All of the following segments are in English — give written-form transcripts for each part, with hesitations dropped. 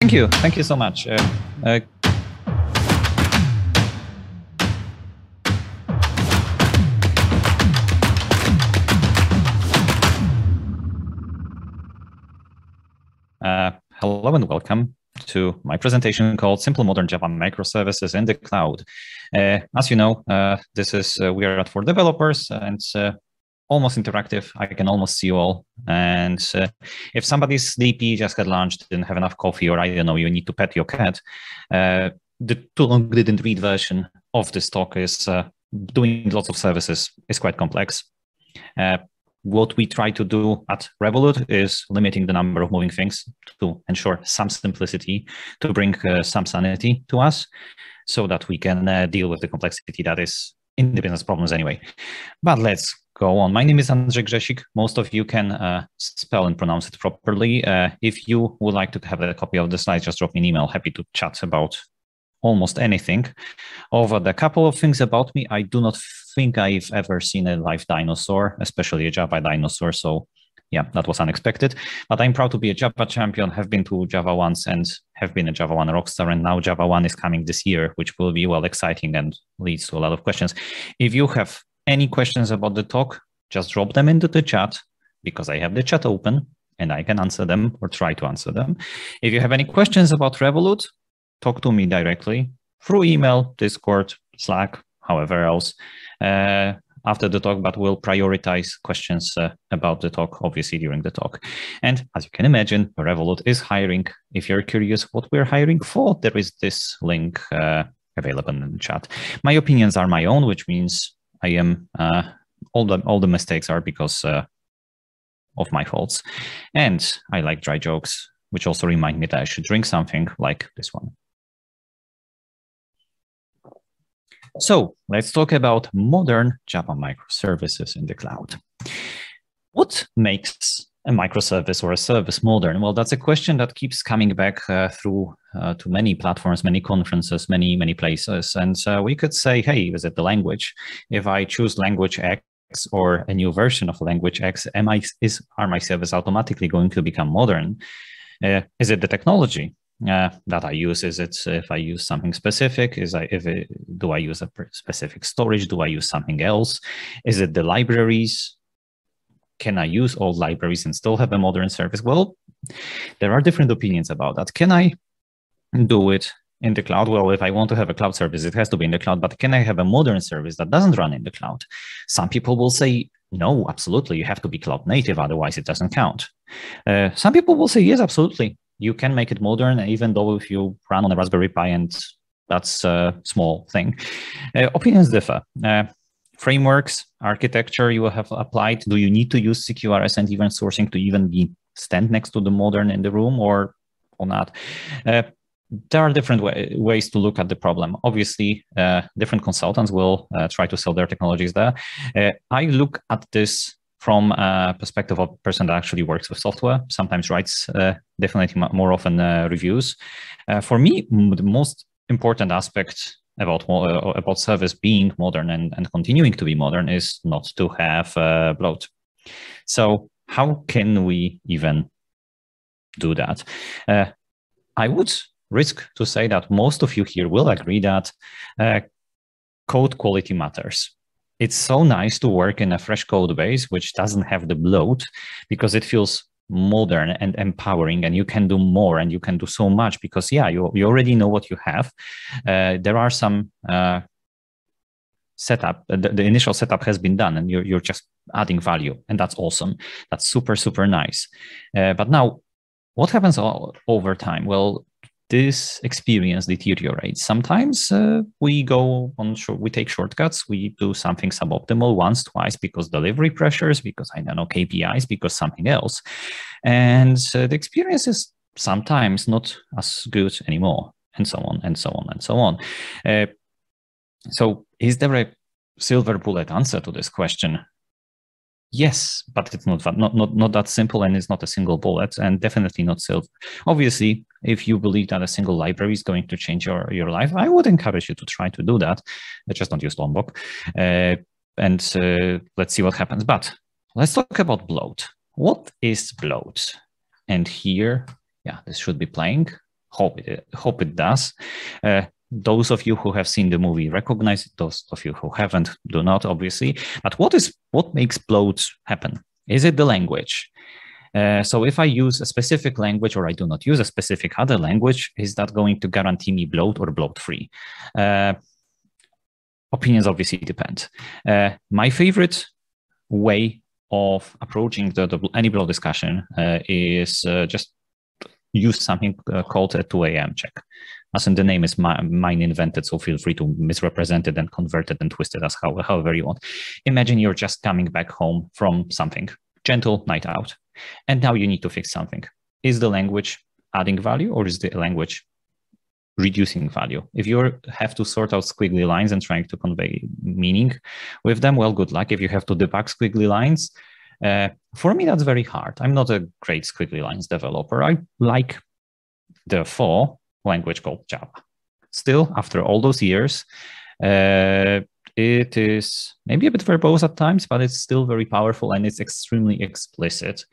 Thank you so much. Hello and welcome to my presentation called Simple Modern Java Microservices in the Cloud. As you know, we are at 4Developers, and it's almost interactive. I can almost see you all. And if somebody's sleepy, just had lunch, didn't have enough coffee, or I don't know, you need to pet your cat, the too long didn't read version of this talk is doing lots of services is quite complex. What we try to do at Revolut is limiting the number of moving things to ensure some simplicity, to bring some sanity to us so that we can deal with the complexity that is in the business problems anyway. But let's go on. My name is Andrzej Grzesik. Most of you can spell and pronounce it properly. If you would like to have a copy of the slides, just drop me an email. Happy to chat about almost anything. Over the couple of things about me, I do not think I've ever seen a live dinosaur, especially a Java dinosaur. So yeah, that was unexpected. But I'm proud to be a Java champion, have been to Java once and have been a Java 1 rockstar. And now Java 1 is coming this year, which will be well exciting and leads to a lot of questions. If you have any questions about the talk, just drop them into the chat because I have the chat open and I can answer them or try to answer them. If you have any questions about Revolut, talk to me directly through email, Discord, Slack, however else after the talk, but we'll prioritize questions about the talk, obviously, during the talk. And as you can imagine, Revolut is hiring. If you're curious what we're hiring for, there is this link available in the chat. My opinions are my own, which means I am all the mistakes are because of my faults. And I like dry jokes, which also remind me that I should drink something like this one. So let's talk about modern Java microservices in the cloud. What makes a microservice or a service modern? Well, that's a question that keeps coming back through to many platforms, many conferences, many places. And we could say, hey, is it the language? If I choose language X or a new version of language X, are my service automatically going to become modern? Is it the technology that I use? Is it if I use something specific? Do I use a specific storage? Do I use something else? Is it the libraries? Can I use old libraries and still have a modern service? Well, there are different opinions about that. Can I do it in the cloud? Well, if I want to have a cloud service, it has to be in the cloud, but can I have a modern service that doesn't run in the cloud? Some people will say, no, absolutely, you have to be cloud native, otherwise it doesn't count. Some people will say, yes, absolutely. You can make it modern, even though if you run on a Raspberry Pi, and that's a small thing. Opinions differ. Frameworks, architecture you have applied. Do you need to use CQRS and event sourcing to even stand next to the modern in the room or not? There are different ways to look at the problem. Obviously, different consultants will try to sell their technologies there. I look at this from a perspective of a person that actually works with software, sometimes writes definitely more often reviews. For me, the most important aspect about service being modern and continuing to be modern is not to have bloat. So how can we even do that? I would risk to say that most of you here will agree that code quality matters. It's so nice to work in a fresh code base, which doesn't have the bloat, because it feels modern and empowering, and you can do more and you can do so much because, yeah, you already know what you have. There are some setup, the initial setup has been done and you're just adding value, and that's awesome. That's super, super nice. But now, what happens over time? Well, this experience deteriorates. Sometimes we take shortcuts. We do something suboptimal once, twice, because delivery pressures, because I don't know, KPIs, because something else. And the experience is sometimes not as good anymore, and so on, and so on, and so on. So is there a silver bullet answer to this question? Yes, but it's not that simple, and it's not a single bullet, and definitely not silver. Obviously, if you believe that a single library is going to change your life, I would encourage you to try to do that. Just don't use Lombok, and let's see what happens. But let's talk about bloat. What is bloat? And here, yeah, this should be playing. hope it does. Those of you who have seen the movie recognize it. Those of you who haven't do not, obviously. But what makes bloat happen? Is it the language? So if I use a specific language or I do not use a specific other language, is that going to guarantee me bloat or bloat-free? Opinions obviously depend. My favorite way of approaching any bloat discussion is just use something called a 2 a.m. check. As in the name is mine invented, so feel free to misrepresent it and convert it and twist it as however you want. Imagine you're just coming back home from something, gentle night out, and now you need to fix something. Is the language adding value or is the language reducing value? If you have to sort out squiggly lines and trying to convey meaning with them, well, good luck. If you have to debug squiggly lines, for me, that's very hard. I'm not a great squiggly lines developer. I like the language called Java. Still, after all those years, it is maybe a bit verbose at times, but it's still very powerful and it's extremely explicit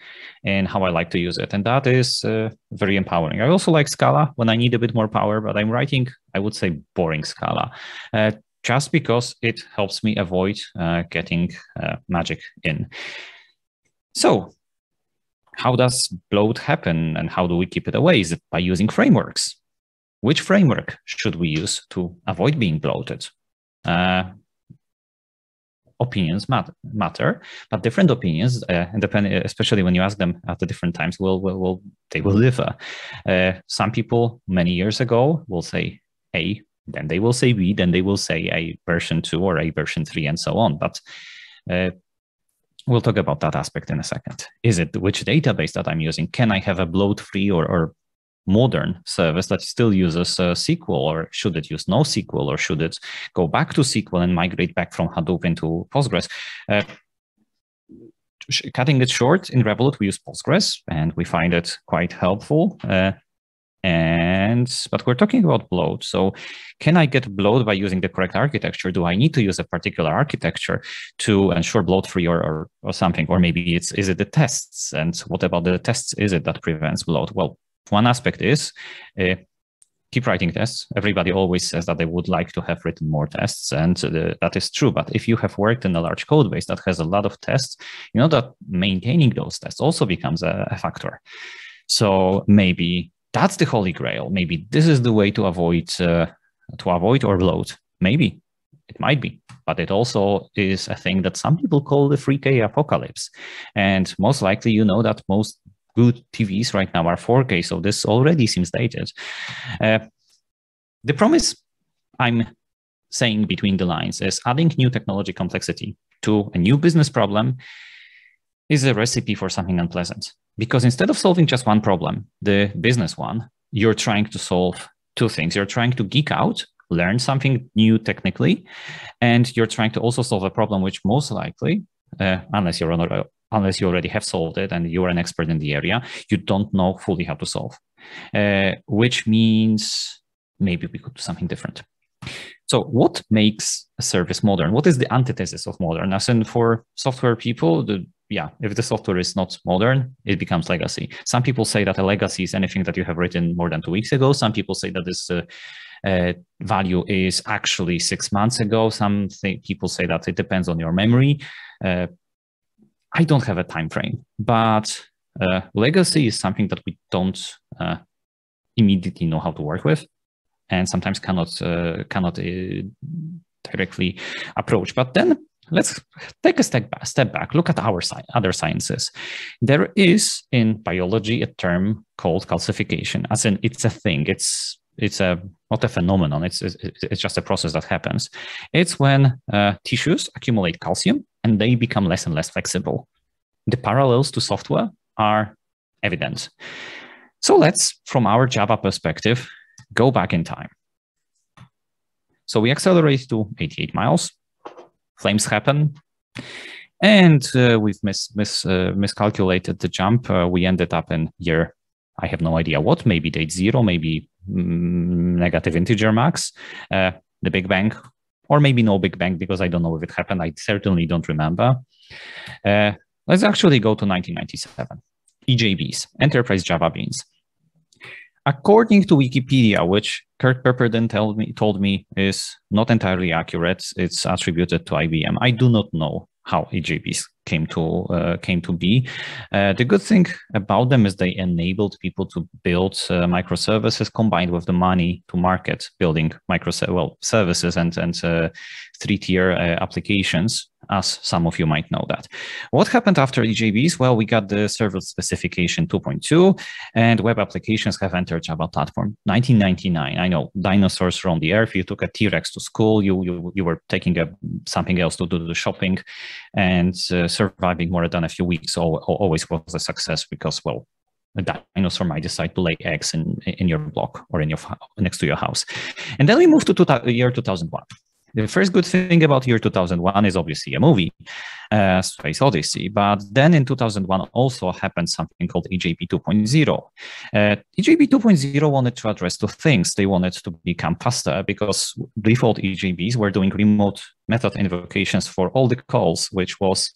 in how I like to use it. And that is very empowering. I also like Scala when I need a bit more power, but I'm writing, I would say, boring Scala, just because it helps me avoid getting magic in. So how does bloat happen and how do we keep it away? Is it by using frameworks? Which framework should we use to avoid being bloated? Opinions matter, but different opinions, especially when you ask them at the different times, they will differ. Some people many years ago will say A, then they will say B, then they will say a version 2 or a version 3 and so on. But we'll talk about that aspect in a second. Is it which database that I'm using? Can I have a bloat-free or modern service that still uses SQL, or should it use NoSQL, or should it go back to SQL and migrate back from Hadoop into Postgres? Cutting it short, in Revolut, we use Postgres, and we find it quite helpful. But we're talking about bloat. So can I get bloat by using the correct architecture? Do I need to use a particular architecture to ensure bloat-free or something? Or maybe is it the tests? And what about the tests is it that prevents bloat? Well, one aspect is keep writing tests. Everybody always says that they would like to have written more tests, and that is true. But if you have worked in a large code base that has a lot of tests, you know that maintaining those tests also becomes a factor. So maybe that's the holy grail. Maybe this is the way to avoid or bloat. Maybe it might be, but it also is a thing that some people call the 3K apocalypse. And most likely, you know that most good TVs right now are 4K, so this already seems dated. The promise I'm saying between the lines is adding new technology complexity to a new business problem is a recipe for something unpleasant. Because instead of solving just one problem, the business one, you're trying to solve two things. You're trying to geek out, learn something new technically, and you're trying to also solve a problem which most likely, unless you already have solved it and you're an expert in the area, you don't know fully how to solve, which means maybe we could do something different. So what makes a service modern? What is the antithesis of modern? As in for software people, if the software is not modern, it becomes legacy. Some people say that a legacy is anything that you have written more than 2 weeks ago. Some people say that this value is actually 6 months ago. Some people say that it depends on your memory. I don't have a time frame, but legacy is something that we don't immediately know how to work with, and sometimes cannot directly approach. But then let's take a step back, look at our other sciences. There is in biology a term called calcification, as in it's a thing. It's not a phenomenon. It's just a process that happens. It's when tissues accumulate calcium and they become less and less flexible. The parallels to software are evident. So let's, from our Java perspective, go back in time. So we accelerate to 88 miles. Flames happen. And we've miscalculated the jump. We ended up in year, I have no idea what, maybe date 0, maybe negative integer max, the Big Bang, or maybe no Big Bang, because I don't know if it happened. I certainly don't remember. Let's actually go to 1997. EJBs, Enterprise Java Beans. According to Wikipedia, which Kurt Pepperden told me is not entirely accurate, it's attributed to IBM. I do not know how EJBs came to be. The good thing about them is they enabled people to build microservices combined with the money to market building services and 3-tier applications, as some of you might know that. What happened after EJBs? Well, we got the serverless specification 2.2 and web applications have entered Java platform. 1999, I know, dinosaurs roamed the earth. You took a T-Rex to school, you were taking something else to do the shopping, and surviving more than a few weeks always was a success because, well, a dinosaur might decide to lay eggs in your block or in your next to your house. And then we moved to year 2001. The first good thing about year 2001 is obviously a movie, Space Odyssey. But then in 2001 also happened something called EJB 2.0. EJB 2.0 wanted to address two things. They wanted to become faster because default EJBs were doing remote method invocations for all the calls, which was,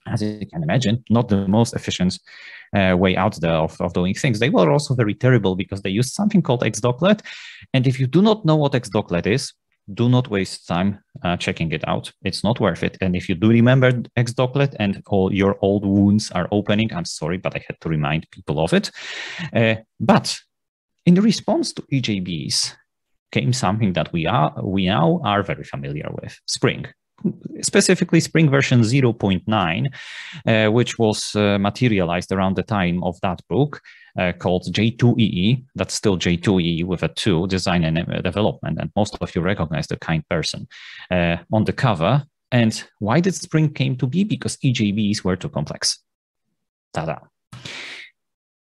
as you can imagine, not the most efficient way out there of doing things. They were also very terrible because they used something called xdoclet. And if you do not know what xdoclet is, do not waste time checking it out. It's not worth it. And if you do remember xdoclet and all your old wounds are opening, I'm sorry, but I had to remind people of it. But in the response to EJBs came something that we now are very familiar with, Spring. Specifically Spring version 0.9, which was materialized around the time of that book, called J2EE. That's still J2EE with a 2, design and development. And most of you recognize the kind person on the cover. And why did Spring came to be? Because EJBs were too complex. Ta-da.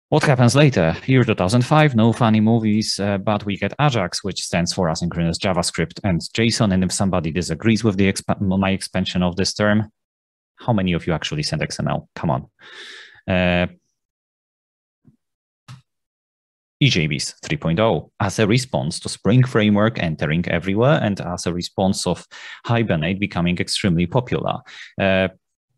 What happens later? Year 2005, no funny movies, but we get AJAX, which stands for asynchronous JavaScript and JSON. And if somebody disagrees with my expansion of this term, how many of you actually send XML? Come on. EJBs 3.0 as a response to Spring Framework entering everywhere and as a response of Hibernate becoming extremely popular.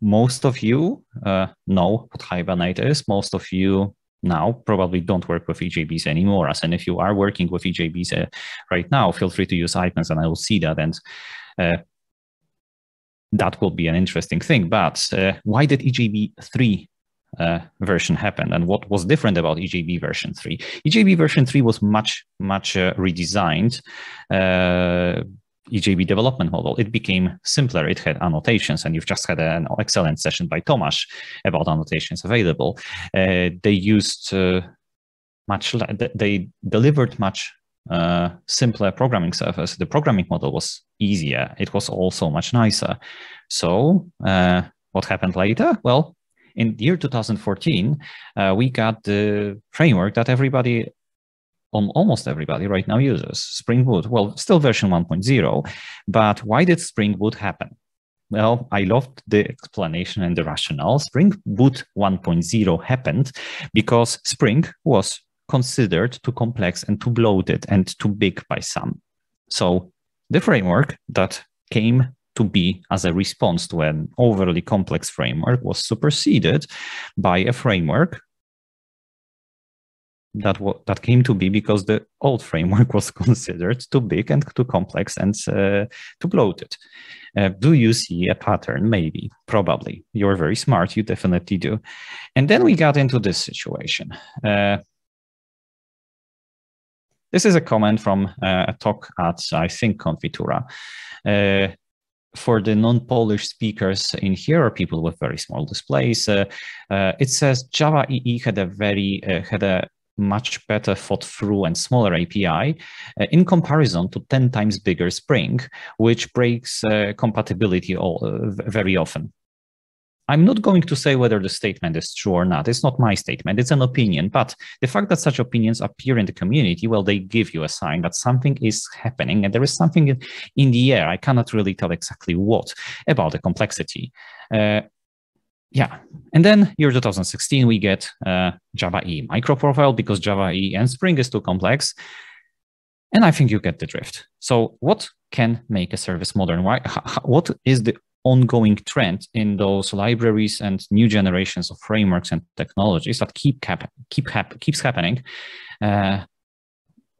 Most of you know what Hibernate is. Most of you now probably don't work with EJBs anymore. And if you are working with EJBs right now, feel free to use icons and I will see that. And that will be an interesting thing. But why did EJB 3 version happen? And what was different about EJB version 3? EJB version 3 was much redesigned EJB development model. It became simpler. It had annotations, and you've just had an excellent session by Tomasz about annotations available. They used they delivered much simpler programming surface. The programming model was easier. It was also much nicer. So what happened later? Well, in the year 2014, we got the framework that almost everybody right now uses, Spring Boot. Well, still version 1.0, but why did Spring Boot happen? Well, I loved the explanation and the rationale. Spring Boot 1.0 happened because Spring was considered too complex and too bloated and too big by some. So the framework that came to be as a response to an overly complex framework was superseded by a framework that came to be because the old framework was considered too big and too complex and too bloated. Do you see a pattern? Maybe, probably. You're very smart. You definitely do. And then we got into this situation. This is a comment from a talk at, I think, Confitura. For the non-Polish speakers in here or people with very small displays, it says Java EE had a much better thought through and smaller API in comparison to 10 times bigger Spring, which breaks compatibility very often. I'm not going to say whether the statement is true or not. It's not my statement, it's an opinion, but the fact that such opinions appear in the community, well, they give you a sign that something is happening and there is something in the air. I cannot really tell exactly what about the complexity. Yeah, and then year 2016, we get Java EE microprofile because Java EE and Spring is too complex. And I think you get the drift. So what can make a service modern? What is the ongoing trend in those libraries and new generations of frameworks and technologies that keeps happening?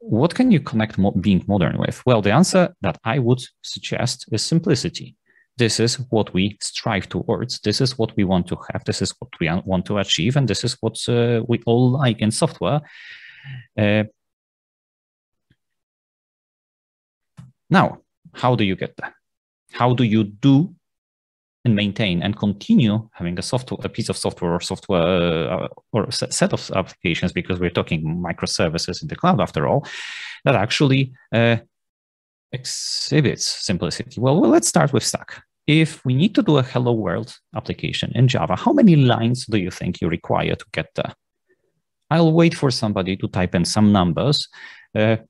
what can you connect being modern with? Well, the answer that I would suggest is simplicity. This is what we strive towards. This is what we want to have. This is what we want to achieve. And this is what we all like in software. Now, how do you get there? How do you do and maintain and continue having a piece of software or a set of applications, because we're talking microservices in the cloud after all, that actually exhibits simplicity? Well, let's start with Stack. If we need to do a hello world application in Java, how many lines do you think you require to get there? I'll wait for somebody to type in some numbers.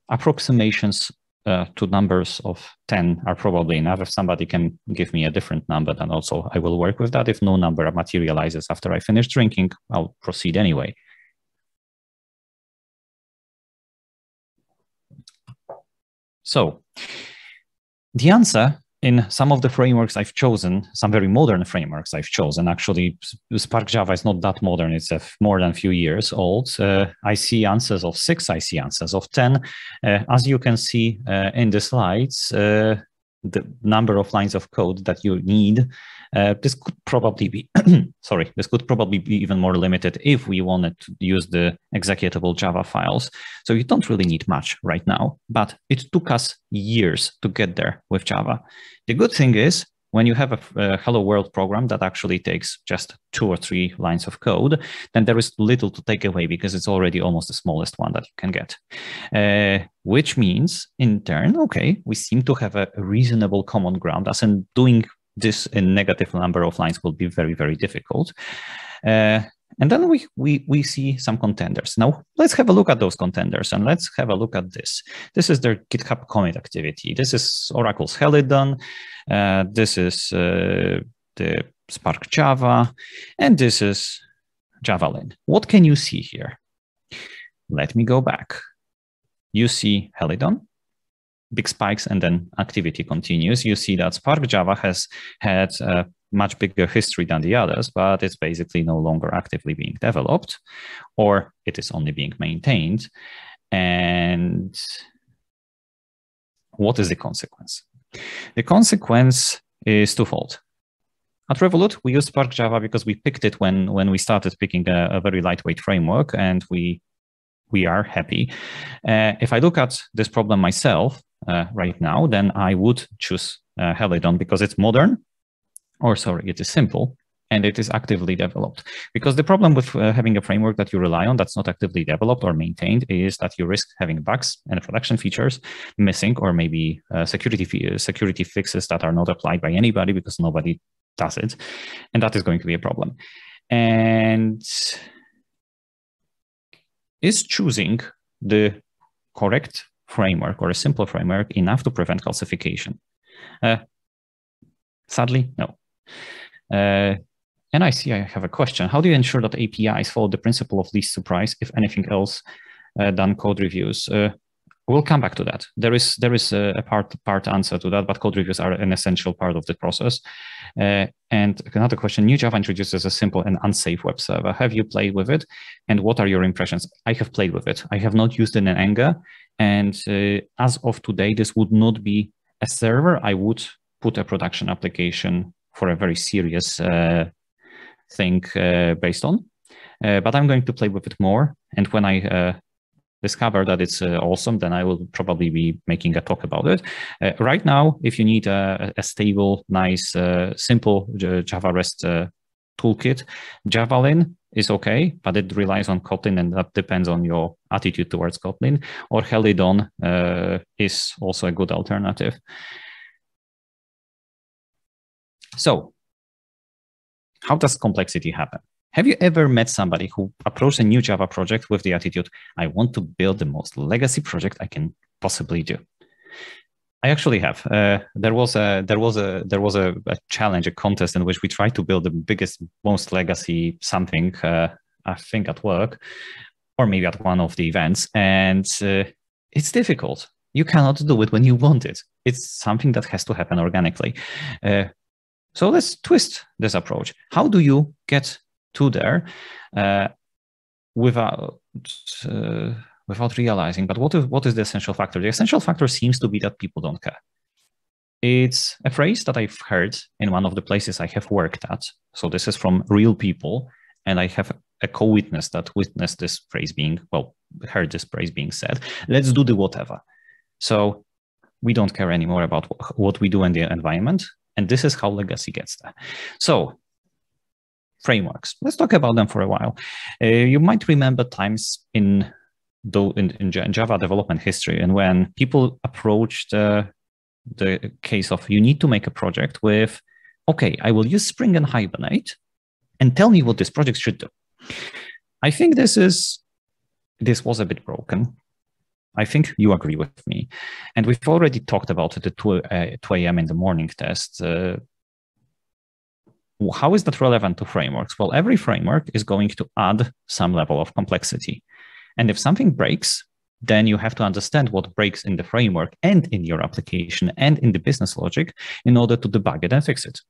Approximations to numbers of 10 are probably enough. If somebody can give me a different number, then also I will work with that. If no number materializes after I finish drinking, I'll proceed anyway. So the answer in some of the frameworks I've chosen, some very modern frameworks I've chosen, actually Spark Java is not that modern, it's more than a few years old. I see answers of 6, I see answers of 10. As you can see in the slides, the number of lines of code that you need, this could probably be, this could probably be even more limited if we wanted to use the executable Java files. So you don't really need much right now, but it took us years to get there with Java. The good thing is, when you have a hello world program that actually takes just 2 or 3 lines of code, then there is little to take away because it's already almost the smallest one that you can get. Which means, in turn, okay, we seem to have a reasonable common ground, as in doing this in negative number of lines will be very, very difficult. And then we see some contenders. Now, let's have a look at those contenders, and let's have a look at this. This is their GitHub commit activity. This is Oracle's Helidon. This is the Spark Java, and this is Javelin. What can you see here? Let me go back. You see Helidon, big spikes, and then activity continues. You see that Spark Java has had a much bigger history than the others, but it's basically no longer actively being developed, or it is only being maintained. And what is the consequence? The consequence is twofold. At Revolut, we use Spark Java because we picked it when we started picking a very lightweight framework, and we are happy. If I look at this problem myself right now, then I would choose Helidon because it's modern, or sorry, it is simple, and it is actively developed. Because the problem with having a framework that you rely on that's not actively developed or maintained is that you risk having bugs and production features missing, or maybe security fixes that are not applied by anybody because nobody does it. And that is going to be a problem. And is choosing the correct framework or a simple framework enough to prevent calcification? Sadly, no. And I see I have a question. How do you ensure that APIs follow the principle of least surprise, if anything else, than code reviews? We'll come back to that. There is a part answer to that, but code reviews are an essential part of the process. And another question, new Java introduces a simple and unsafe web server. Have you played with it? And what are your impressions? I have played with it. I have not used it in anger. And as of today, this would not be a server I would put a production application for a very serious thing based on. But I'm going to play with it more. And when I discover that it's awesome, then I will probably be making a talk about it. Right now, if you need a stable, nice, simple Java REST toolkit, Javelin is okay, but it relies on Kotlin, and that depends on your attitude towards Kotlin. Or Helidon is also a good alternative. So how does complexity happen? Have you ever met somebody who approached a new Java project with the attitude, I want to build the most legacy project I can possibly do? I actually have. There was a challenge, a contest in which we tried to build the biggest, most legacy something, I think at work, or maybe at one of the events. And it's difficult. You cannot do it when you want it. It's something that has to happen organically. So let's twist this approach. How do you get to there without, without realizing. But what is the essential factor? The essential factor seems to be that people don't care. It's a phrase that I've heard in one of the places I have worked at. So this is from real people, and I have a co-witness that witnessed this phrase being, well, heard this phrase being said. Let's do the whatever. So we don't care anymore about what we do in the environment. And this is how legacy gets there. So frameworks, let's talk about them for a while. You might remember times in Java development history, and when people approached the case of you need to make a project with, okay, I will use Spring and Hibernate, and tell me what this project should do. I think this was a bit broken. I think you agree with me. And we've already talked about the 2 a.m. in the morning test. How is that relevant to frameworks? Well, every framework is going to add some level of complexity. And if something breaks, then you have to understand what breaks in the framework and in your application and in the business logic in order to debug it and fix it.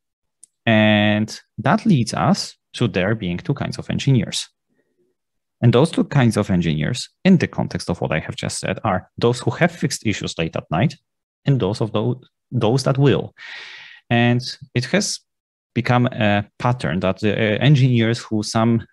And that leads us to there being 2 kinds of engineers. And those 2 kinds of engineers, in the context of what I have just said, are those who have fixed issues late at night and those that will. And it has become a pattern that the engineers who sometimes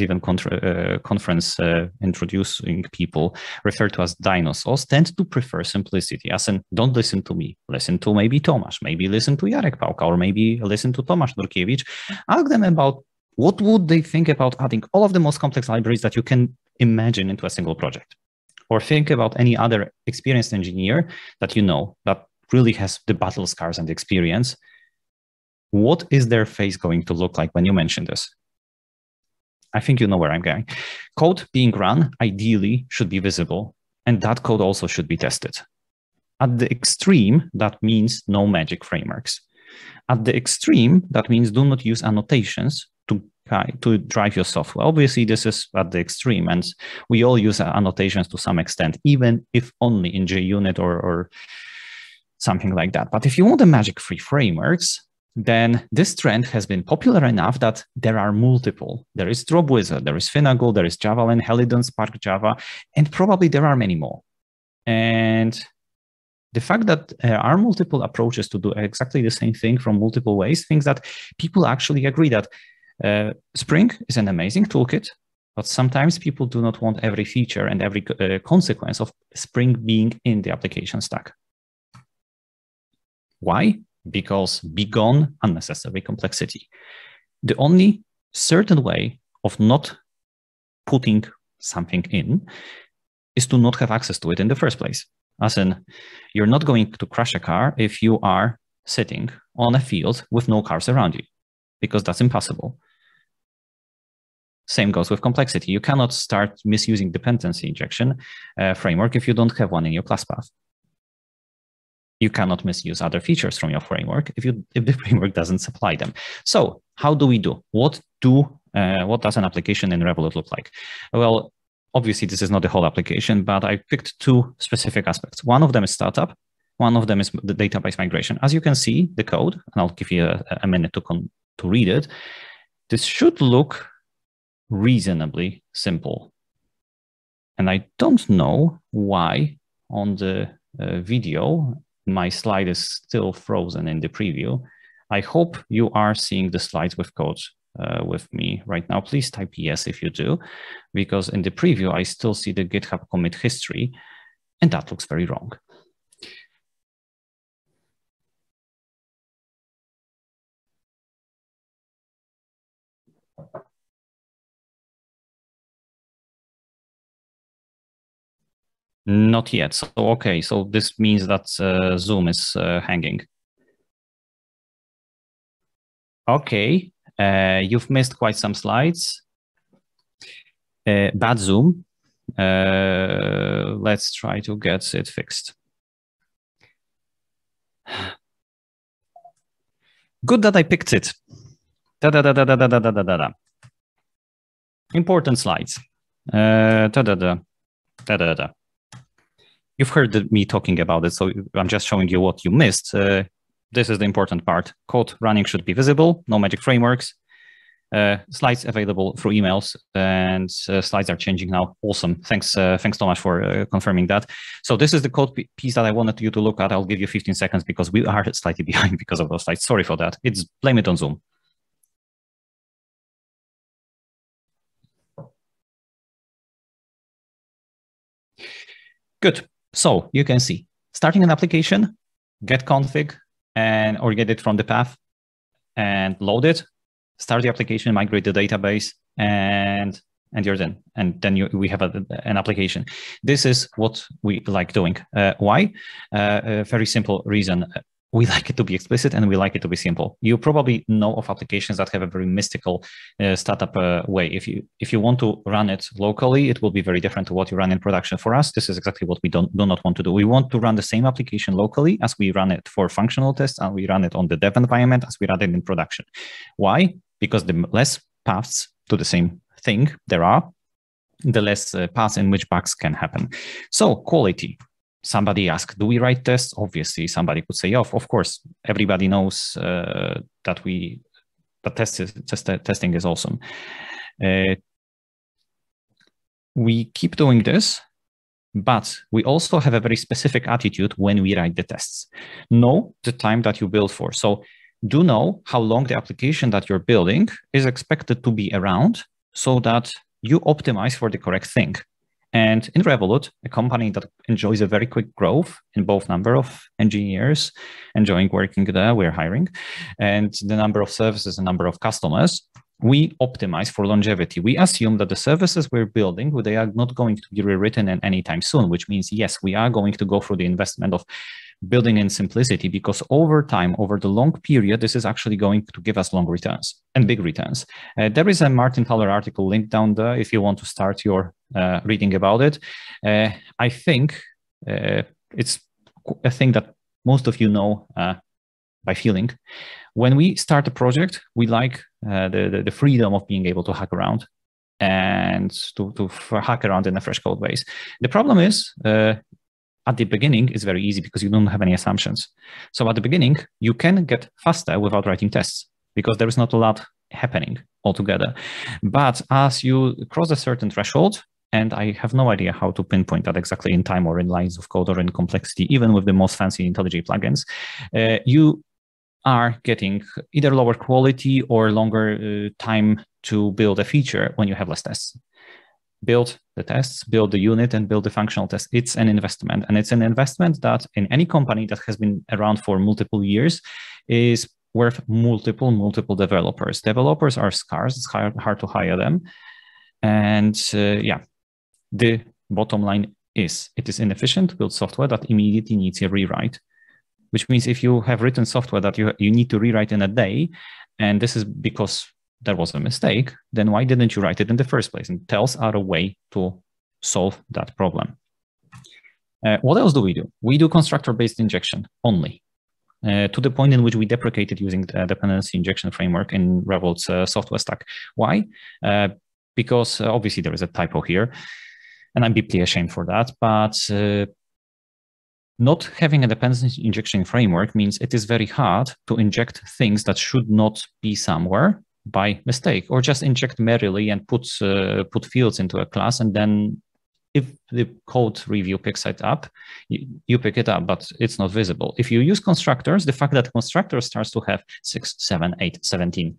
even conference introducing people refer to as dinosaurs tend to prefer simplicity, as in, don't listen to me, listen to maybe Tomasz, maybe listen to Jarek Pałka, or maybe listen to Tomasz Nurkiewicz. Ask them about what would they think about adding all of the most complex libraries that you can imagine into a single project. Or think about any other experienced engineer that you know that really has the battle scars and experience. What is their face going to look like when you mention this? I think you know where I'm going. Code being run ideally should be visible, and that code also should be tested. At the extreme, that means no magic frameworks. At the extreme, that means do not use annotations to drive your software. Obviously, this is at the extreme, and we all use annotations to some extent, even if only in JUnit or something like that. But if you want the magic-free frameworks, then this trend has been popular enough that there are multiple. There is Dropwizard, there is Finagle, there is Javelin, Helidon, Spark Java, and probably there are many more. And the fact that there are multiple approaches to do exactly the same thing from multiple ways, things that people actually agree that Spring is an amazing toolkit, but sometimes people do not want every feature and every consequence of Spring being in the application stack. Why? Because begone unnecessary complexity. The only certain way of not putting something in is to not have access to it in the first place. As in, you're not going to crash a car if you are sitting on a field with no cars around you, because that's impossible. Same goes with complexity. You cannot start misusing dependency injection framework if you don't have one in your class path. You cannot misuse other features from your framework if the framework doesn't supply them. So how do we do? What does an application in Revolut look like? Well, obviously this is not the whole application, but I picked 2 specific aspects. One of them is startup. One of them is the database migration. As you can see, the code, and I'll give you a minute to read it. This should look reasonably simple. And I don't know why on the video, my slide is still frozen in the preview. I hope you are seeing the slides with code with me right now. Please type yes if you do, because in the preview, I still see the GitHub commit history, and that looks very wrong. Not yet. So, okay, so this means that Zoom is hanging. Okay, you've missed quite some slides. Bad Zoom. Let's try to get it fixed. Good that I picked it. Important slides. You've heard me talking about it, so I'm just showing you what you missed. This is the important part. Code running should be visible, no magic frameworks. Slides available through emails, and slides are changing now. Awesome. Thanks, Tomasz, for confirming that. So this is the code piece that I wanted you to look at. I'll give you 15 seconds because we are slightly behind because of those slides. Sorry for that. Blame it on Zoom. Good. So you can see starting an application, get config or get it from the path and load it, start the application, migrate the database, and you're done. And then we have an application. This is what we like doing. Why? A very simple reason. We like it to be explicit and we like it to be simple. You probably know of applications that have a very mystical startup way. If you want to run it locally, it will be very different to what you run in production. For us, this is exactly what we do not want to do. We want to run the same application locally as we run it for functional tests, and we run it on the dev environment as we run it in production. Why? Because the less paths to the same thing there are, the less paths in which bugs can happen. So quality. Somebody asked, do we write tests? Obviously, somebody could say, of course. Everybody knows that testing is awesome. We keep doing this, but we also have a very specific attitude when we write the tests. Know the time that you build for. So do know how long the application that you're building is expected to be around so that you optimize for the correct thing. And in Revolut, a company that enjoys a very quick growth in both number of engineers enjoying working there, we're hiring, and the number of services and number of customers, we optimize for longevity. We assume that the services we're building, they are not going to be rewritten anytime soon, which means, yes, we are going to go through the investment of building in simplicity, because over time, over the long period, this is actually going to give us long returns and big returns. There is a Martin Thaler article linked down there if you want to start your reading about it. I think it's a thing that most of you know by feeling. When we start a project, we like the freedom of being able to hack around and to hack around in a fresh code base. The problem is, at the beginning, it's very easy because you don't have any assumptions. So at the beginning, you can get faster without writing tests because there is not a lot happening altogether. But as you cross a certain threshold, and I have no idea how to pinpoint that exactly in time or in lines of code or in complexity, even with the most fancy IntelliJ plugins, you are getting either lower quality or longer time to build a feature when you have less tests. Build the tests, build the unit, and build the functional test. It's an investment, and it's an investment that in any company that has been around for multiple years is worth multiple developers. Developers are scarce. It's hard to hire them. And yeah, the bottom line is it is inefficient to build software that immediately needs a rewrite, which means if you have written software that you need to rewrite in a day, and this is because there was a mistake, then why didn't you write it in the first place? And tells are a way to solve that problem. What else do? We do constructor-based injection only, to the point in which we deprecated using the dependency injection framework in Revolut's software stack. Why? Because obviously there is a typo here, and I'm deeply ashamed for that, but not having a dependency injection framework means it is very hard to inject things that should not be somewhere by mistake, or just inject merrily and put fields into a class, and then if the code review picks it up, you pick it up, but it's not visible. If you use constructors, the fact that constructor starts to have 6, 7, 8, 17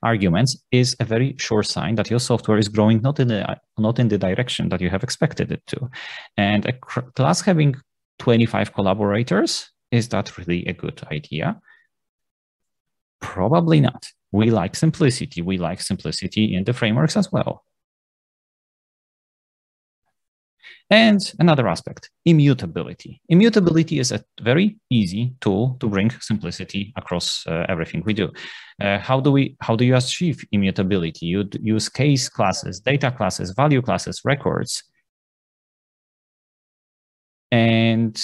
arguments is a very sure sign that your software is growing not in the direction that you have expected it to. And a class having 25 collaborators, is that really a good idea? Probably not. We like simplicity. We like simplicity in the frameworks as well. And another aspect, immutability. Immutability is a very easy tool to bring simplicity across everything we do. How do you achieve immutability? You use case classes, data classes, value classes, records. And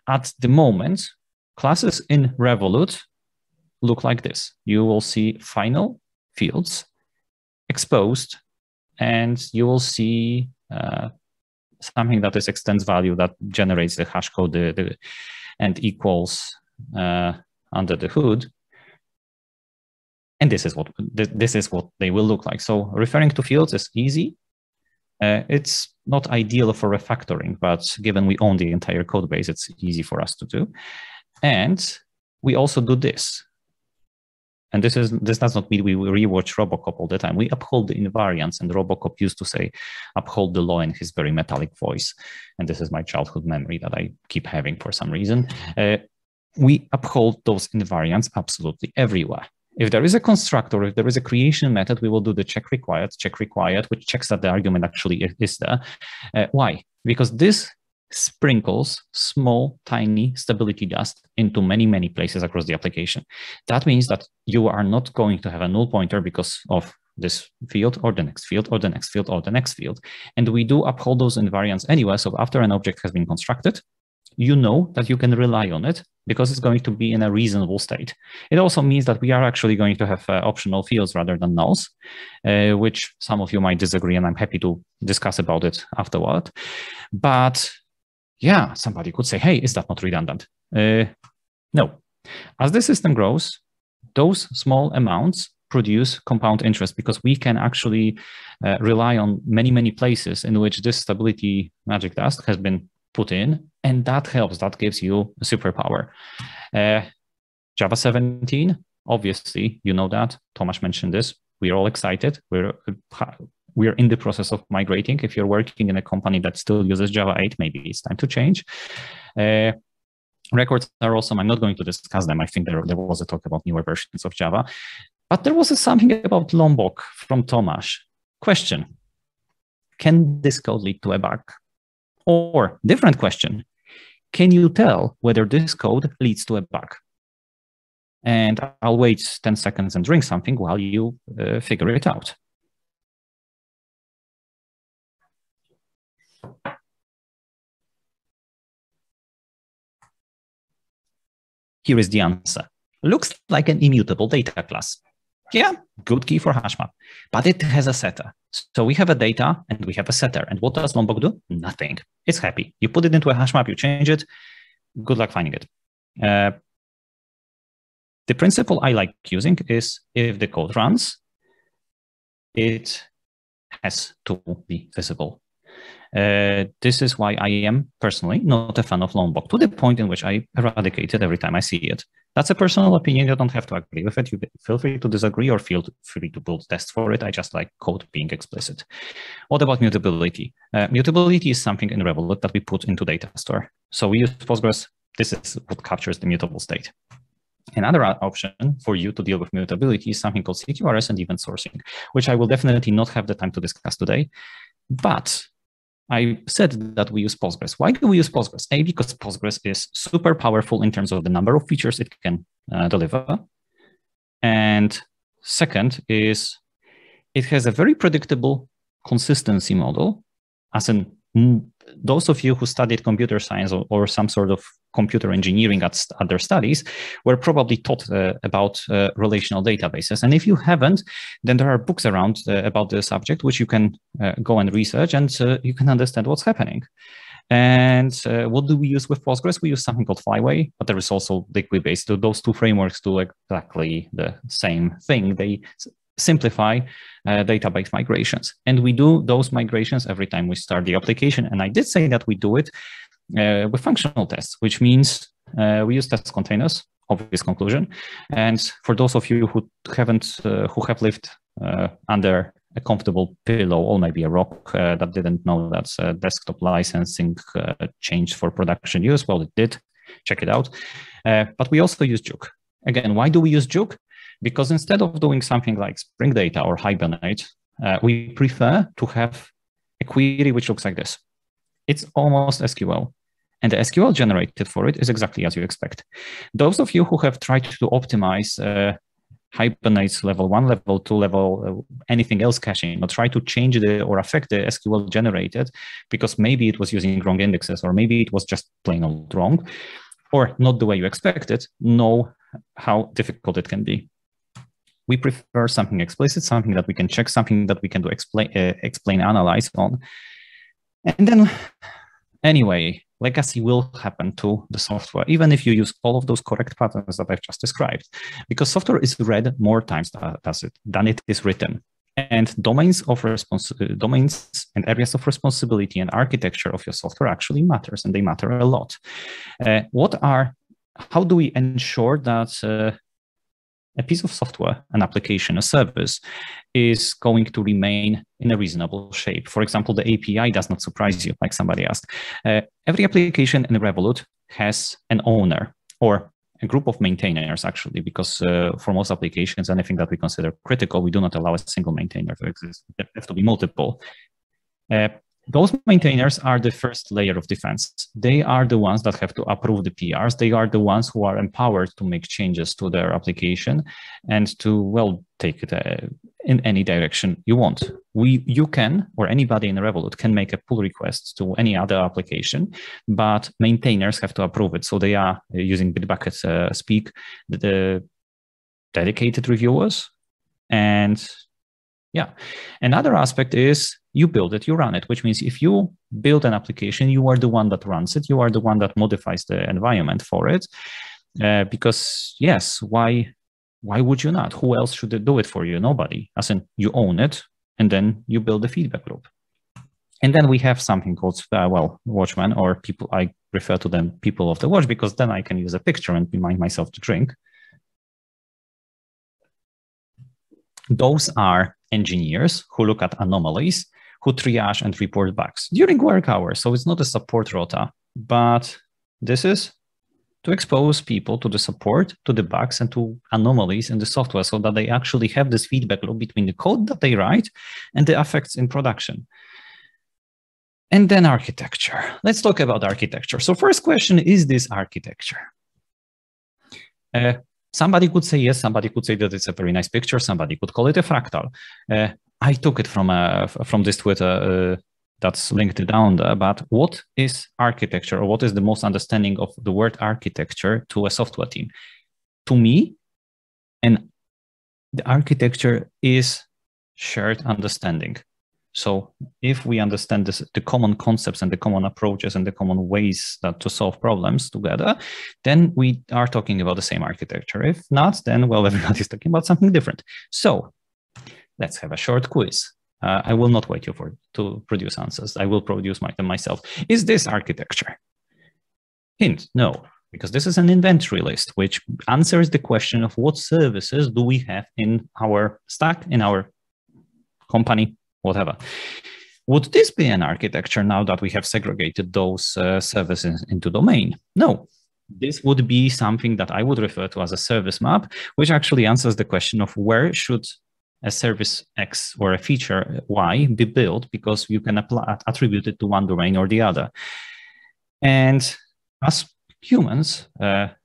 at the moment, classes in Revolut look like this. You will see final fields exposed, and you will see something that is extends value that generates the hash code and equals under the hood. And this is what they will look like. So referring to fields is easy. It's not ideal for refactoring, but given we own the entire code base, it's easy for us to do. And we also do this. And this does not mean we rewatch Robocop all the time. We uphold the invariants, and Robocop used to say, uphold the law in his very metallic voice. And this is my childhood memory that I keep having for some reason. We uphold those invariants absolutely everywhere. If there is a constructor, if there is a creation method, we will do the check required, which checks that the argument actually is there. Why? Because this sprinkles small, tiny stability dust into many, many places across the application. That means that you are not going to have a null pointer because of this field or the next field or the next field or the next field. And we do uphold those invariants anyway. So after an object has been constructed, you know that you can rely on it because it's going to be in a reasonable state. It also means that we are actually going to have optional fields rather than nulls, which some of you might disagree, and I'm happy to discuss about it afterward. But yeah, somebody could say, hey, is that not redundant? No. As the system grows, those small amounts produce compound interest because we can actually rely on many, many places in which this stability magic dust has been put in, and that helps. That gives you a superpower. Java 17, obviously, you know that. Tomasz mentioned this. We're all excited. We're in the process of migrating. If you're working in a company that still uses Java 8, maybe it's time to change. Records are awesome. I'm not going to discuss them. I think there was a talk about newer versions of Java. But there was something about Lombok from Tomasz. Question, can this code lead to a bug? Or different question, can you tell whether this code leads to a bug? And I'll wait 10 seconds and drink something while you figure it out. Here is the answer. Looks like an immutable data class. Yeah, good key for hashmap, but it has a setter. So we have a data and we have a setter. And what does Lombok do? Nothing. It's happy. You put it into a hashmap, you change it. Good luck finding it. The principle I like using is if the code runs, it has to be visible. This is why I am personally not a fan of Lombok, to the point in which I eradicate it every time I see it. That's a personal opinion. You don't have to agree with it. You feel free to disagree or feel free to build tests for it. I just like code being explicit. What about mutability? Mutability is something in Revolut that we put into data store. So we use Postgres. This is what captures the mutable state. Another option for you to deal with mutability is something called CQRS and event sourcing, which I will definitely not have the time to discuss today. But I said that we use Postgres. Why do we use Postgres? A, because Postgres is super powerful in terms of the number of features it can deliver. And second is it has a very predictable consistency model, as in those of you who studied computer science or some sort of computer engineering at other studies were probably taught about relational databases. And if you haven't, then there are books around about the subject, which you can go and research, and you can understand what's happening. And what do we use with Postgres? We use something called Flyway, but there is also Liquid-based. So those two frameworks do exactly the same thing. They simplify database migrations. And we do those migrations every time we start the application. And I did say that we do it with functional tests, which means we use test containers, obvious conclusion. And for those of you who have lived under a comfortable pillow or maybe a rock that didn't know that desktop licensing changed for production use, well, it did. Check it out. But we also use Juke. Again, why do we use Juke? Because instead of doing something like Spring Data or Hibernate, we prefer to have a query which looks like this. It's almost SQL. And the SQL generated for it is exactly as you expect. Those of you who have tried to optimize Hibernate's level 1, level 2, level anything else caching, or try to change or affect the SQL generated because maybe it was using wrong indexes, or maybe it was just plain old wrong, or not the way you expected, know how difficult it can be. We prefer something explicit, something that we can check, something that we can do explain, analyze on. And then Anyway, legacy will happen to the software, even if you use all of those correct patterns that I've just described, because software is read more times than it is written. And domains and areas of responsibility and architecture of your software actually matters, and they matter a lot. How do we ensure that a piece of software, an application, a service is going to remain in a reasonable shape? For example, the API does not surprise you, like somebody asked. Every application in Revolut has an owner or a group of maintainers, actually, because for most applications, anything that we consider critical, we do not allow a single maintainer to exist. There have to be multiple. Those maintainers are the first layer of defense. They are the ones that have to approve the PRs. They are the ones who are empowered to make changes to their application and to, well, take it in any direction you want. You can, or anybody in Revolut can make a pull request to any other application, but maintainers have to approve it. So they are using Bitbucket speak, the dedicated reviewers. And yeah, another aspect is you build it, you run it, which means if you build an application, you are the one that runs it. You are the one that modifies the environment for it. Because yes, why would you not? Who else should do it for you? Nobody. As in, you own it, and then you build the feedback loop. And then we have something called, watchmen, or people, I refer to them people of the watch, because then I can use a picture and remind myself to drink. Those are engineers who look at anomalies, who triage and report bugs during work hours. So it's not a support rota, but this is to expose people to the support, to the bugs, and to anomalies in the software so that they actually have this feedback loop between the code that they write and the effects in production. And then architecture. Let's talk about architecture. So first question, is this architecture? Somebody could say yes, somebody could say that it's a very nice picture, somebody could call it a fractal. I took it from this Twitter that's linked down there, but what is architecture, or what is the most understanding of the word architecture to a software team? To me, and the architecture is shared understanding. So if we understand the common concepts and the common approaches and the common ways to solve problems together, then we are talking about the same architecture. If not, then, well, everybody's talking about something different. So let's have a short quiz. I will not wait you to produce answers. I will produce them myself. Is this architecture? Hint, no, because this is an inventory list, which answers the question of what services do we have in our stack, in our company, whatever. Would this be an architecture now that we have segregated those services into domain? No, this would be something that I would refer to as a service map, which actually answers the question of where should a service X or a feature Y be built, because you can attribute it to one domain or the other. And as humans,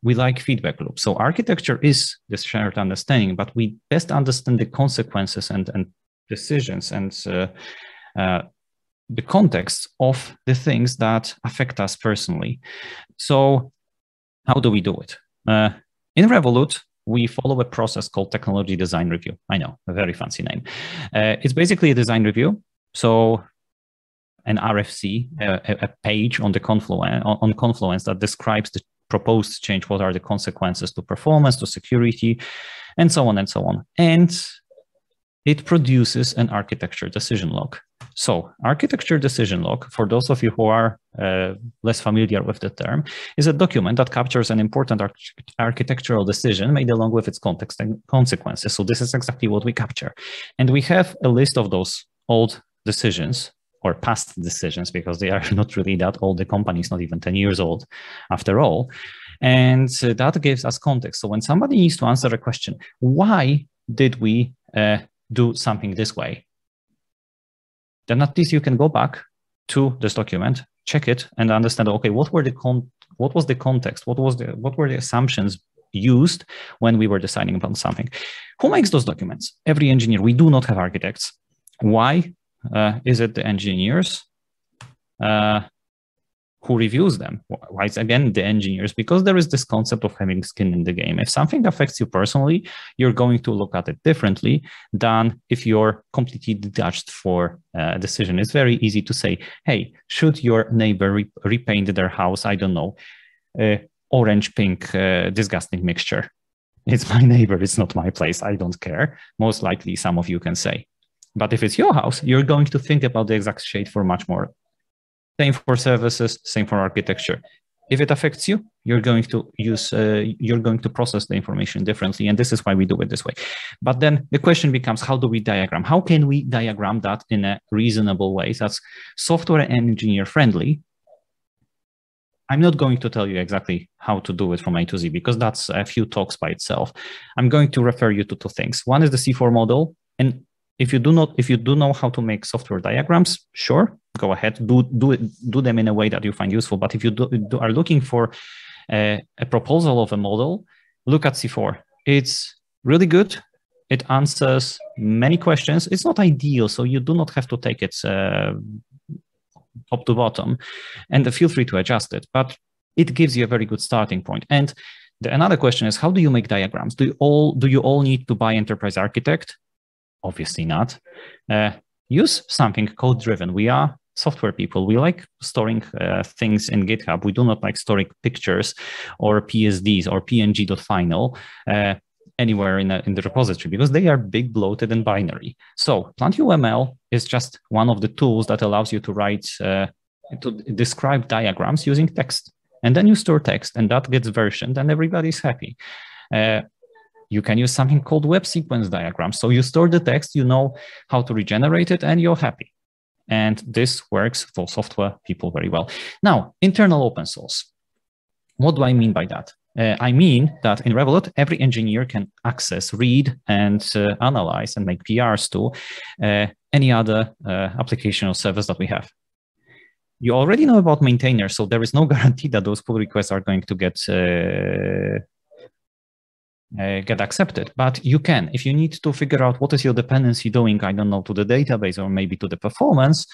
we like feedback loops. So architecture is this shared understanding, but we best understand the consequences and decisions and the context of the things that affect us personally. So how do we do it? In Revolut, we follow a process called technology design review. I know, a very fancy name. It's basically a design review. So an RFC, a page on the Confluence that describes the proposed change, what are the consequences to performance, to security, and so on and so on. And it produces an architecture decision log. So architecture decision log, for those of you who are less familiar with the term, is a document that captures an important architectural decision made along with its context and consequences. So this is exactly what we capture. And we have a list of those old decisions, or past decisions, because they are not really that old. The company is not even 10 years old after all. And that gives us context. So when somebody needs to answer a question, why did we do something this way? Then at least you can go back to this document, check it, and understand, okay, what was the context? What were the assumptions used when we were deciding upon something? Who makes those documents? Every engineer. We do not have architects. Why is it the engineers? who reviews them? Why it's again the engineers, because there is this concept of having skin in the game. If something affects you personally, you're going to look at it differently than if you're completely detached for a decision. It's very easy to say, hey, should your neighbor repaint their house, I don't know, orange, pink, disgusting mixture? It's my neighbor, it's not my place, I don't care. Most likely some of you can say. But if it's your house, you're going to think about the exact shade for much more. Same for services, same for architecture. If it affects you, you're going to process the information differently. And this is why we do it this way. But then the question becomes, how do we diagram? How can we diagram that in a reasonable way that's software and engineer friendly? I'm not going to tell you exactly how to do it from A to Z, because that's a few talks by itself. I'm going to refer you to two things. One is the C4 model. And if you do know how to make software diagrams, sure, go ahead, do them in a way that you find useful. But if you are looking for a proposal of a model, look at C4. It's really good. It answers many questions. It's not ideal, so you do not have to take it top to bottom, and feel free to adjust it. But it gives you a very good starting point. And another question is, how do you make diagrams? Do you all need to buy Enterprise Architect? Obviously not. Use something code-driven. We are software people. We like storing things in GitHub. We do not like storing pictures or PSDs or png.final anywhere in the repository, because they are big, bloated, and binary. So PlantUML is just one of the tools that allows you to write, to describe diagrams using text. And then you store text, and that gets versioned, and everybody's happy. You can use something called web sequence diagrams. So you store the text, you know how to regenerate it, and you're happy. And this works for software people very well. Now, internal open source. What do I mean by that? I mean that in Revolut, every engineer can access, read, and analyze and make PRs to any other application or service that we have. You already know about maintainers, so there is no guarantee that those pull requests are going to get accepted, but you can. If you need to figure out what is your dependency doing, I don't know, to the database or maybe to the performance,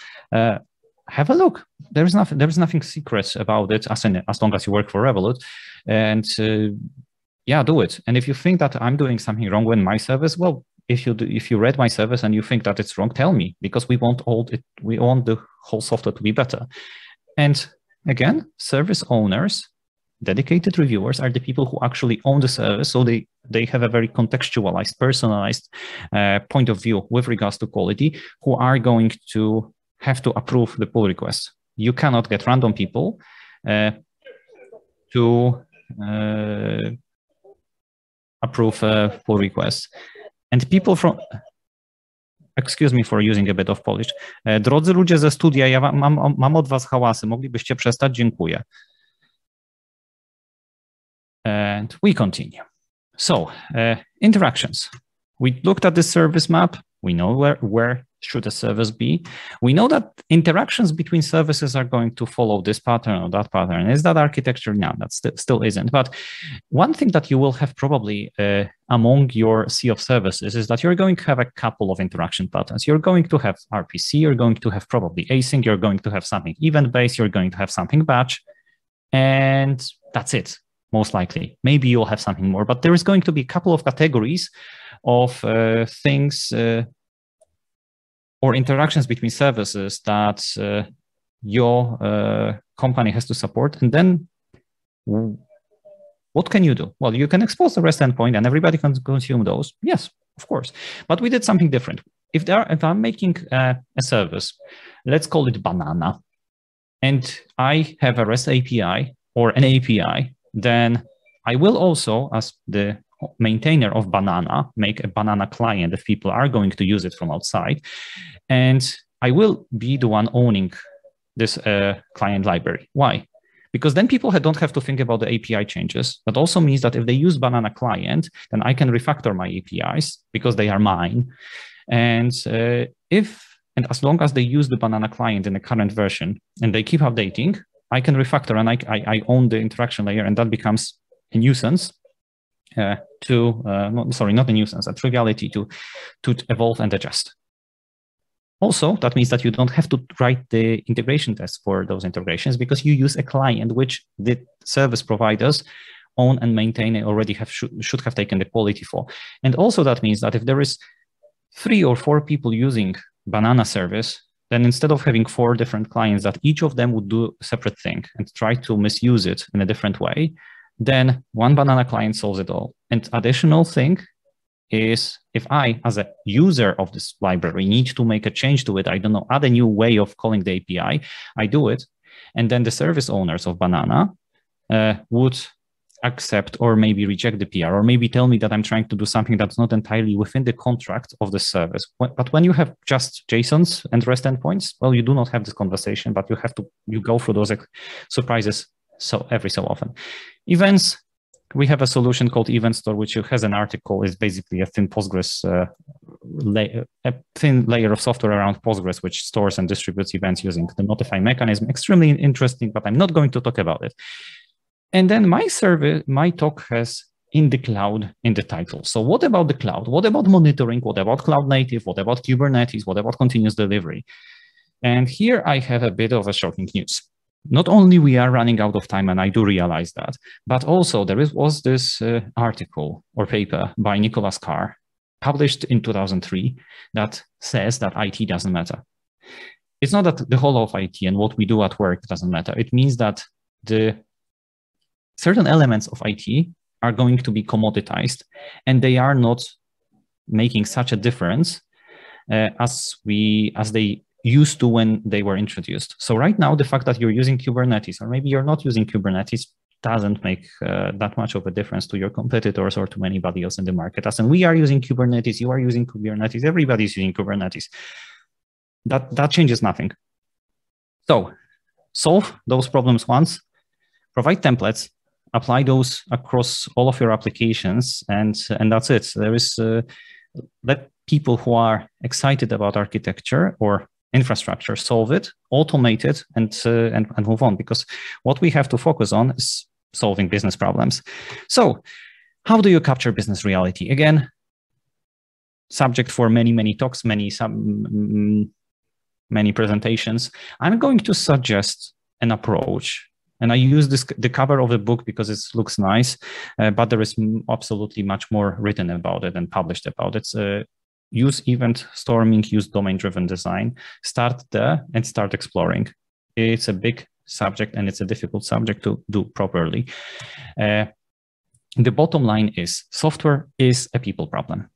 have a look. There is nothing secret about it as long as you work for Revolut, and yeah, do it. And if you think that I'm doing something wrong with my service, well, if you read my service and you think that it's wrong, tell me, because we want the whole software to be better. And again, service owners, dedicated reviewers, are the people who actually own the service, so they have a very contextualized, personalized point of view with regards to quality, who are going to have to approve the pull request. You cannot get random people to approve pull requests. And people from... Excuse me for using a bit of Polish. Drodzy ludzie ze studia, ja mam od was hałasy. Moglibyście przestać? Dziękuję. And we continue. So, interactions. We looked at the service map. We know where should a service be. We know that interactions between services are going to follow this pattern or that pattern. Is that architecture? No, that still isn't. But one thing that you will have probably among your sea of services is that you're going to have a couple of interaction patterns. You're going to have RPC, you're going to have probably async, you're going to have something event-based, you're going to have something batch, and that's it. Most likely. Maybe you'll have something more, but there is going to be a couple of categories of things or interactions between services that your company has to support. And then what can you do? Well, you can expose the REST endpoint and everybody can consume those. Yes, of course. But we did something different. If I'm making a service, let's call it Banana, and I have a REST API or an API, then I will also, as the maintainer of Banana, make a Banana client if people are going to use it from outside. And I will be the one owning this client library. Why? Because then people don't have to think about the API changes. That also means that if they use Banana client, then I can refactor my APIs because they are mine. And as long as they use the Banana client in the current version and they keep updating, I can refactor and I own the interaction layer, and that becomes a nuisance not a nuisance, a triviality to evolve and adjust. Also, that means that you don't have to write the integration tests for those integrations because you use a client which the service providers own and maintain and already should have taken the quality for. And also that means that if there is 3 or 4 people using Banana service, then instead of having 4 different clients that each of them would do a separate thing and try to misuse it in a different way, then one Banana client solves it all. And additional thing is if I, as a user of this library, need to make a change to it, I don't know, add a new way of calling the API, I do it. And then the service owners of Banana would accept or maybe reject the PR, or maybe tell me that I'm trying to do something that's not entirely within the contract of the service. But when you have just JSONs and REST endpoints, well, you do not have this conversation, but you go through those surprises every so often. Events, we have a solution called Event Store, which has an article. Is basically a thin Postgres, a thin layer of software around Postgres, which stores and distributes events using the notify mechanism. Extremely interesting, but I'm not going to talk about it. And then my talk has in the cloud in the title. So what about the cloud? What about monitoring? What about cloud native? What about Kubernetes? What about continuous delivery? And here I have a bit of a shocking news. Not only we are running out of time, and I do realize that, but also there was this article or paper by Nicholas Carr published in 2003 that says that IT doesn't matter. It's not that the whole of IT and what we do at work doesn't matter. It means that the certain elements of IT are going to be commoditized, and they are not making such a difference as they used to when they were introduced. So right now, the fact that you're using Kubernetes, or maybe you're not using Kubernetes, doesn't make that much of a difference to your competitors or to anybody else in the market. As in, we are using Kubernetes, you are using Kubernetes, everybody's using Kubernetes. That changes nothing. So solve those problems once, provide templates, apply those across all of your applications, and that's it. There is let people who are excited about architecture or infrastructure solve it, automate it, and move on. Because what we have to focus on is solving business problems. So, how do you capture business reality? Again, subject for many talks, many presentations. I'm going to suggest an approach. And I use the cover of the book because it looks nice, but there is absolutely much more written about it and published about it. Use event storming, use domain-driven design. Start there and start exploring. It's a big subject and it's a difficult subject to do properly. The bottom line is software is a people problem.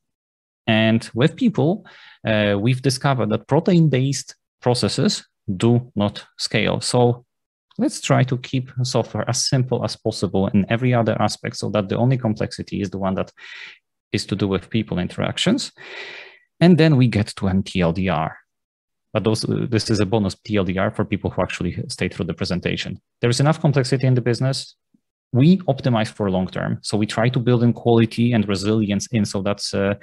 And with people, we've discovered that protein-based processes do not scale. So let's try to keep software as simple as possible in every other aspect so that the only complexity is the one that is to do with people interactions. And then we get to TLDR. But this is a bonus TLDR for people who actually stay through the presentation. There is enough complexity in the business. We optimize for long term. So we try to build in quality and resilience in, so that's the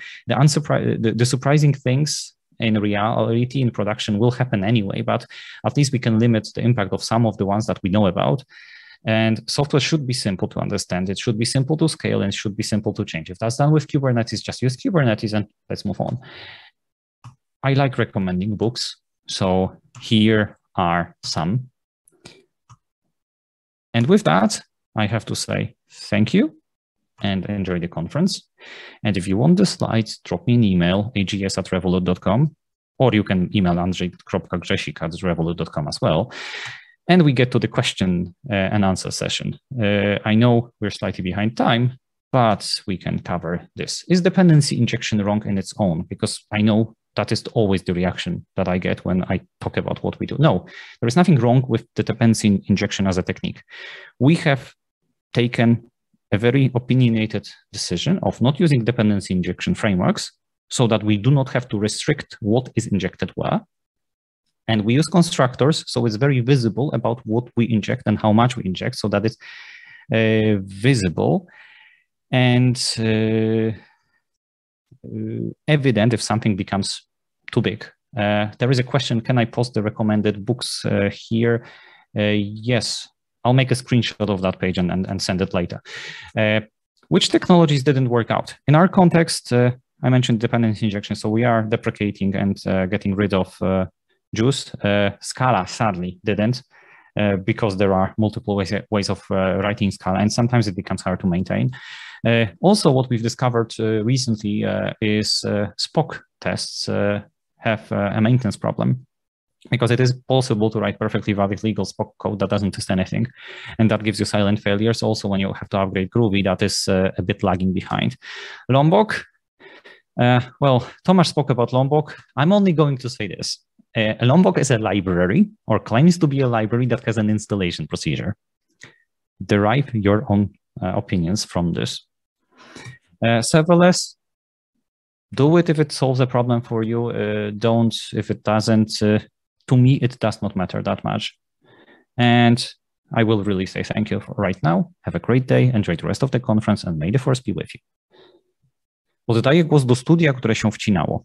surprising things in reality in production will happen anyway, but at least we can limit the impact of some of the ones that we know about. And software should be simple to understand. It should be simple to scale, and it should be simple to change. If that's done with Kubernetes, just use Kubernetes and let's move on. I like recommending books. So here are some. And with that, I have to say thank you and enjoy the conference. And if you want the slides, drop me an email, ags@revolut.com, or you can email andrzej.grzesik@revolut.com as well. And we get to the question and answer session. I know we're slightly behind time, but we can cover this. Is dependency injection wrong in its own? Because I know that is always the reaction that I get when I talk about what we do. No, there is nothing wrong with the dependency injection as a technique. We have taken a very opinionated decision of not using dependency injection frameworks so that we do not have to restrict what is injected where. And we use constructors, so it's very visible about what we inject and how much we inject, so that it's visible and evident if something becomes too big. There is a question, can I post the recommended books here? Yes, I'll make a screenshot of that page and send it later. Which technologies didn't work out? In our context, I mentioned dependency injection, so we are deprecating and getting rid of juice. Scala sadly didn't, because there are multiple ways of writing Scala, and sometimes it becomes hard to maintain. Also, what we've discovered recently is Spock tests have a maintenance problem, because it is possible to write perfectly valid legal Spock code that doesn't test anything, and that gives you silent failures. Also, when you have to upgrade Groovy, that is a bit lagging behind. Lombok, well, Tomasz spoke about Lombok. I'm only going to say this. Lombok is a library, or claims to be a library, that has an installation procedure. Derive your own opinions from this. Serverless, do it if it solves a problem for you. Don't if it doesn't. To me, it does not matter that much. And I will really say thank you for right now. Have a great day, enjoy the rest of the conference, and may the force be with you. Oddaję głos do studia, które się wcinało.